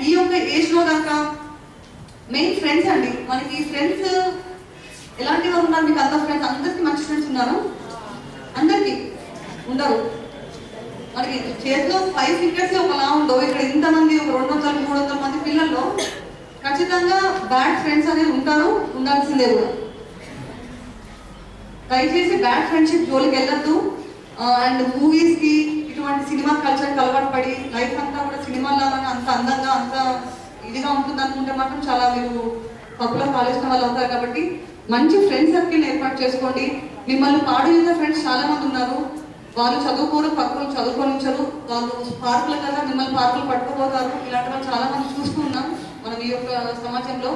ఈ యొక్క ఏజ్లో కనుక మెయిన్ ఫ్రెండ్స్ అండి, మనకి ఫ్రెండ్స్ ఎలాంటి వారు ఉన్నారు? మీకు అందరు ఫ్రెండ్స్, అందరికీ మంచి ఫ్రెండ్స్ ఉన్నారు? అందరికీ ఉండరు. మనకి చేతిలో 5 ఫింగర్స్ ఒకలా ఉండవు. ఇక్కడ ఇంతమంది, ఒక 200, 300 మంది పిల్లల్లో ఖచ్చితంగా బ్యాడ్ ఫ్రెండ్స్ అనేది ఉంటారు, ఉండాల్సిందే కూడా. దయచేసి బ్యాడ్ ఫ్రెండ్షిప్ జోలికి వెళ్ళద్దు. అండ్ మూవీస్కి, ఇటువంటి సినిమా కల్చర్కి అలవాటు పడి లైఫ్ అంతా కూడా సినిమాలాగానే అంత అందంగా, అంత ఇదిగా ఉంటుంది అనుకుంటే మాత్రం చాలా మీరు పప్పులో కాలేసిన వాళ్ళు అవుతారు. కాబట్టి మంచి ఫ్రెండ్స్ సర్కిల్ ఏర్పాటు చేసుకోండి. మిమ్మల్ని పాడు చేసే ఫ్రెండ్స్ చాలా మంది ఉన్నారు. వాళ్ళు చదువుకోరు, పక్కలు చదువుకోనించరు. వాళ్ళు పార్కుల కదా మిమ్మల్ని పార్కులు పట్టుకుపోతారు. ఇలాంటి వాళ్ళు చాలా మంది చూస్తూ ఉన్నాం మనం ఈ యొక్క సమాజంలో.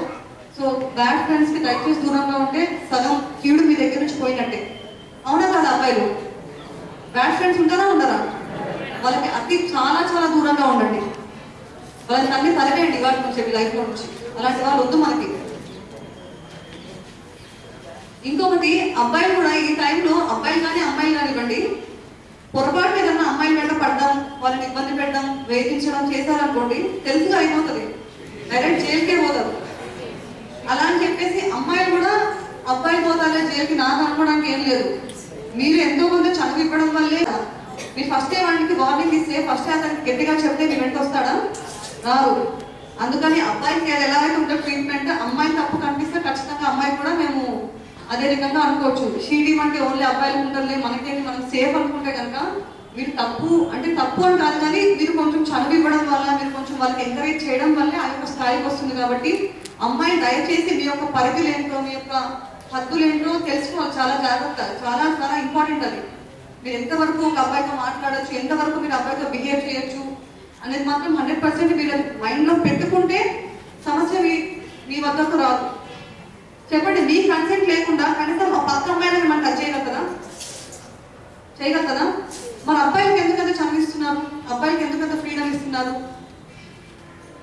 సో బ్యాడ్ ఫ్రెండ్స్కి దయచేసి దూరంగా ఉంటే సగం కీడు మీ దగ్గర నుంచి పోయినట్టే. అవునా కదా అబ్బాయిలు? బ్యాడ్ ఫ్రెండ్స్ ఉంటారా ఉండరా? వాళ్ళకి అతి చాలా చాలా దూరంగా ఉండండి. వాళ్ళకి అన్ని తరవేయండి వాటి నుంచి, మీ లైఫ్లో నుంచి. అలాంటి వాళ్ళు వద్దు మనకి. ఇంకొకటి, అబ్బాయిలు కూడా ఈ టైంలో, అబ్బాయిలు కానీ అమ్మాయిలు కానివ్వండి, పొరపాటు ఏదన్నా అమ్మాయిలు వెంట పడడం, వాళ్ళని ఇబ్బంది పెట్టడం, వేధించడం చేశారనుకోండి, తెలుసుగా అయిపోతుంది, డైరెక్ట్ జైలుకే పోతారు. అలా అని చెప్పేసి అమ్మాయిలు కూడా అబ్బాయి పోతారే జైలుకి నాకు అనుకోవడానికి ఏం లేదు. మీరు ఎంతో కొంత చదువు ఇవ్వడం వల్లే. మీరు ఫస్టే వాడికి వార్నింగ్ ఇస్తే, ఫస్టే అతనికి గట్టిగా చెప్తే మీ వెంట వస్తాడా? రారు. అందుకని అబ్బాయికి ఎలా అయితే ఉంటుంది ట్రీట్మెంట్, అమ్మాయి తప్పు కనిపిస్తే ఖచ్చితంగా అమ్మాయి కూడా మేము అదే విధంగా అనుకోవచ్చు. షీడీ అంటే ఓన్లీ అబ్బాయిలకు ఉంటుంది, మనకేమి మనం సేఫ్ అనుకుంటే కనుక మీరు తప్పు అంటే తప్పు అని కాదు, కానీ మీరు కొంచెం చదువు ఇవ్వడం వల్ల, మీరు కొంచెం వాళ్ళకి ఎంకరేజ్ చేయడం వల్లే ఆ యొక్క స్థాయికి వస్తుంది. కాబట్టి అమ్మాయి దయచేసి మీ యొక్క పరిధులు ఏంటో, మీ యొక్క హద్దులు ఏంటో తెలుసుకోవాలి. చాలా జాగ్రత్త, చాలా చాలా ఇంపార్టెంట్ అది. మీరు ఎంతవరకు ఒక అబ్బాయితో మాట్లాడచ్చు, ఎంతవరకు మీరు అబ్బాయితో బిహేవ్ చేయొచ్చు అనేది మాత్రం 100% మీరు మైండ్లో పెట్టుకుంటే సమస్య మీ వద్దకు రాదు. చెప్పండి, మీ కన్సెంట్ లేకుండా కనీసం ఆ పక్క అమ్మాయిని మనం టచ్ చేయగలుగుతారా? చేయగలుగుతారా? మన అబ్బాయిలకి ఎందుకంత చదివిస్తున్నారు? అబ్బాయిలకి ఎందుకంత ఫ్రీడమ్ ఇస్తున్నారు?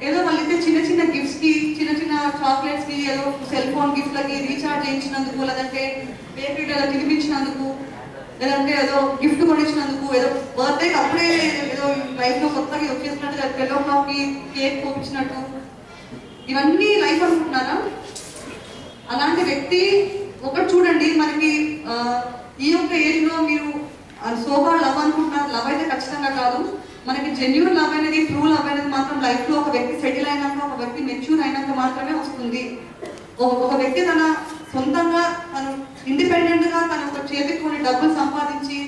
ఏదో వాళ్ళైతే చిన్న చిన్న గిఫ్ట్స్కి, చిన్న చిన్న చాక్లెట్స్కి, ఏదో సెల్ ఫోన్ గిఫ్ట్లకి రీఛార్జ్ చేయించినందుకు, లేదంటే బేకరీలో తినిపించినందుకు, లేదంటే ఏదో గిఫ్ట్ కొనిచ్చినందుకు, ఏదో బర్త్డేకి అప్పుడే ఏదో లైఫ్లో కొత్తగా వచ్చేసినట్టు, 12 o'clockకి కేక్ పోపించినట్టు, ఇవన్నీ లైఫ్ అనుకుంటున్నారా? అలాంటి వ్యక్తి ఒకటి చూడండి, మనకి ఈ యొక్క ఏజ్లో మీరు సోబా లవ్ అనుకుంటున్నారు. లవ్ అయితే ఖచ్చితంగా కాదు. మనకి జెన్యూన్ లవ్ అనేది, ట్రూ లవ్ అనేది మాత్రం లైఫ్లో ఒక వ్యక్తి సెటిల్ అయినాక, ఒక వ్యక్తి మెచ్యూర్ అయినాక మాత్రమే వస్తుంది. ఒక వ్యక్తి తన సొంతంగా, తను ఇండిపెండెంట్గా తన ఒక చేతికి కొన్ని డబ్బులు సంపాదించి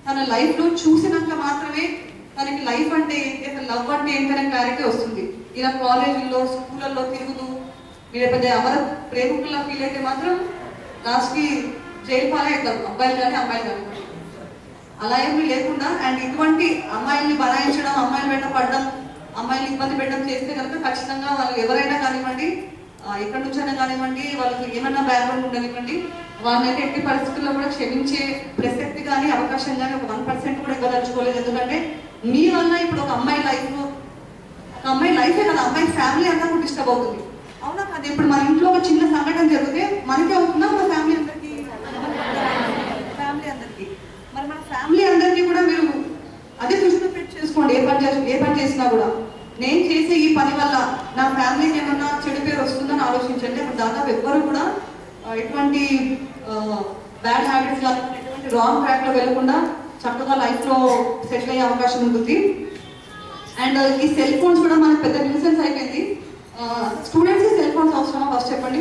తన లైఫ్లో చూసినాక మాత్రమే తనకి లైఫ్ అంటే ఏంటి, అసలు లవ్ అంటే ఏంటనే క్లారిటీ వస్తుంది. ఇలా కాలేజీల్లో, స్కూళ్ళల్లో తిరుగుతూ మీరు పెద్ద అమర ప్రేమికుల్లా ఫీల్ అయితే మాత్రం లాస్ట్కి జైలు పాలే అవుతారు, అబ్బాయిలు కానీ అమ్మాయిలు కానీ. అలా ఏమీ లేకుండా, అండ్ ఇటువంటి అమ్మాయిల్ని బనాయించడం, అమ్మాయిలు వెంట పడడం, అమ్మాయిల్ని ఇబ్బంది పెట్టడం చేస్తే కనుక ఖచ్చితంగా వాళ్ళు ఎవరైనా కానివ్వండి, ఎక్కడి నుంచైనా కానివ్వండి, వాళ్ళకి ఏమైనా బ్యాక్గ్రౌండ్ ఉండనివ్వండి, వాళ్ళైతే ఎట్టి పరిస్థితుల్లో కూడా క్షమించే ప్రసక్తి కానీ అవకాశం కానీ ఒక 1% కూడా ఇవ్వదలుచుకోలేదు. ఎందుకంటే మీ వల్ల ఇప్పుడు ఒక అమ్మాయి లైఫే కదా, అమ్మాయి ఫ్యామిలీ అంతా కూడా డిస్టర్బ్ అవుతుంది. అవునా కాదు? ఇప్పుడు మన ఇంట్లో ఒక చిన్న సంఘటన జరిగితే మనకే అవుతుందా? మన ఫ్యామిలీ అందరికీ మరి మన ఫ్యామిలీ అందరికీ కూడా మీరు అదే దృష్టిలో పెట్టి చేసుకోండి. ఏ పని చేసినా కూడా నేను చేసే ఈ పని వల్ల నా ఫ్యామిలీకి ఏమన్నా చెడు పేరు వస్తుందని ఆలోచించండి. అప్పుడు దాదాపు ఎవ్వరు కూడా ఎటువంటి బ్యాడ్ హ్యాబిట్స్ కానీ, ఎటువంటి రాంగ్ ట్రాక్లో వెళ్ళకుండా చక్కగా లైఫ్లో సెటిల్ అయ్యే అవకాశం ఉంటుంది. అండ్ ఈ సెల్ ఫోన్స్ కూడా మనకు పెద్ద న్యూసెన్స్ అయిపోయింది. స్టూడెంట్స్కి సెల్ ఫోన్స్ అవసరమా? ఫస్ట్ చెప్పండి.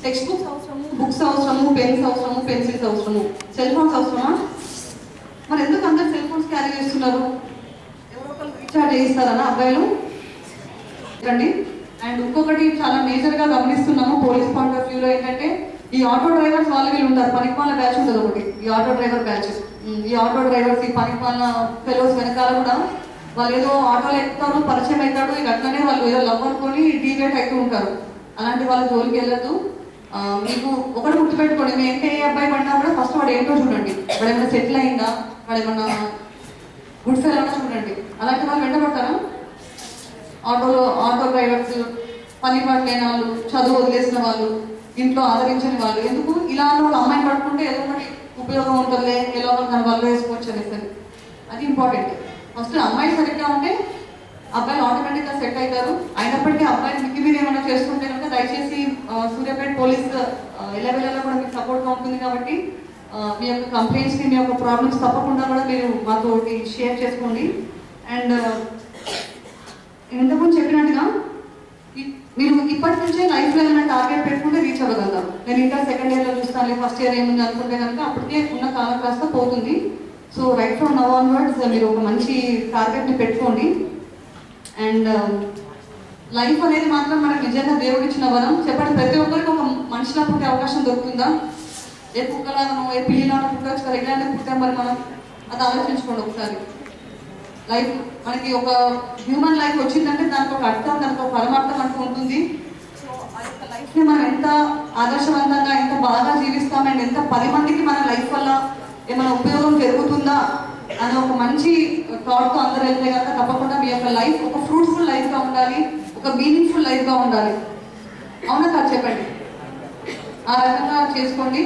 టెక్స్ట్ బుక్స్ అవసరము, బుక్స్ అవసరము, పెన్స్ అవసరము, పెన్సిల్స్ అవసరము, సెల్ ఫోన్స్ అవసరమా? మరి ఎందుకు అందరు సెల్ ఫోన్స్ క్యారీ చేస్తున్నారు? ఎవరో ఒకరు రీఛార్జ్ చేయిస్తారన్నా అబ్బాయిలు అండి. అండ్ ఇంకొకటి చాలా మేజర్గా గమనిస్తున్నాము పోలీస్ పాయింట్ ఆఫ్ వ్యూలో ఏంటంటే, ఈ ఆటో డ్రైవర్స్ వాళ్ళు వీళ్ళు ఉంటారు, పనికిమాల బ్యాచ్ ఉంటుంది ఒకటి, ఈ ఆటో డ్రైవర్ బ్యాచ్. ఈ ఆటో డ్రైవర్స్, ఈ పనికిమాల ఫెలోస్ వెనకాల కూడా వాళ్ళు ఏదో ఆటోలు ఎక్కుతారు, పరిచయం అవుతాడు, ఇక అట్లనే వాళ్ళు ఏదో లవ్ అనుకొని డీవేట్ అవుతూ ఉంటారు. అలాంటి వాళ్ళ జోలికి వెళ్ళద్దు. మీకు ఒకటి గుర్తుపెట్టుకోండి, నేను ఏ అబ్బాయి పడినా కూడా ఫస్ట్ వాడు ఏంటో చూడండి. వాడు ఏమైనా సెటిల్ అయిందా, వాడు ఏమన్నా గుడ్ ఫెయిల్ అయినా చూడండి. అలాంటి వాళ్ళు వెంటబడతారా? ఆటో డ్రైవర్స్, పని పాటు లేని వాళ్ళు, చదువు వదిలేసిన వాళ్ళు, ఇంట్లో ఆదరించని వాళ్ళు, ఎందుకు ఇలా ఒక అమ్మాయిని పట్టుకుంటే ఏదో ఒకటి ఉపయోగం ఉంటుంది, ఎలా దాని వల్ల వేసుకోవచ్చు అనేసరి. అది ఇంపార్టెంట్. ఫస్ట్ అమ్మాయి సరిగ్గా ఉంటే అబ్బాయిలు ఆటోమేటిక్గా సెట్ అవుతారు. ఆయన అబ్బాయిలు మిక్కి మీరు ఏమైనా చేస్తుంటే కనుక దయచేసి సూర్యాపేట పోలీస్ ఎలవెలలో కూడా మీకు సపోర్ట్గా ఉంటుంది కాబట్టి మీ యొక్క కంప్లైంట్స్ని మీ యొక్క ప్రాబ్లమ్స్ తప్పకుండా కూడా మీరు మాతో షేర్ చేసుకోండి. అండ్ ఇంతకుముందు చెప్పినట్టుగా మీరు ఇప్పటి నుంచే లైఫ్లో ఏమైనా టార్గెట్ పెట్టుకుంటే రీచ్ అవ్వగలుగుతారు. నేను ఇంకా సెకండ్ ఇయర్లో చూస్తాను, ఫస్ట్ ఇయర్ ఏముంది అనుకుంటే కనుక అప్పటికే ఉన్న కాలం కాస్త పోతుంది. So right from now onwards మీరు ఒక మంచి టార్గెట్ని పెట్టుకోండి. అండ్ లైఫ్ అనేది మాత్రం మనకు నిజంగా దేవుడు ఇచ్చిన వరం. చెప్పండి, ప్రతి ఒక్కరికి ఒక మనిషిలా పుట్టే అవకాశం దొరుకుతుందా? ఏ కుక్కలాగానో ఏ పిల్లిలాగా పుట్టవచ్చు కదా, ఇలాంటి పుట్టాం మరి మనం. అది ఆలోచించుకోండి ఒకసారి. లైఫ్ మనకి ఒక హ్యూమన్ లైఫ్ వచ్చిందంటే దానికి ఒక అర్థం, దానికి ఒక పరమార్థం అంటూ ఉంటుంది. సో ఆ యొక్క లైఫ్ని మనం ఎంత ఆదర్శవంతంగా, ఎంత బాగా జీవిస్తాం అండ్ ఎంత 10 మందికి మన లైఫ్ వల్ల ఏమైనా ఉపయోగం జరుగుతుందా అనే ఒక మంచి థాట్తో అందరూ వెళ్తే కనుక తప్పకుండా మీ యొక్క లైఫ్ ఒక ఫ్రూట్ఫుల్ లైఫ్గా ఉండాలి, ఒక మీనింగ్ఫుల్ లైఫ్గా ఉండాలి. అవునా కాదు చెప్పండి? ఆ రకంగా చేసుకోండి.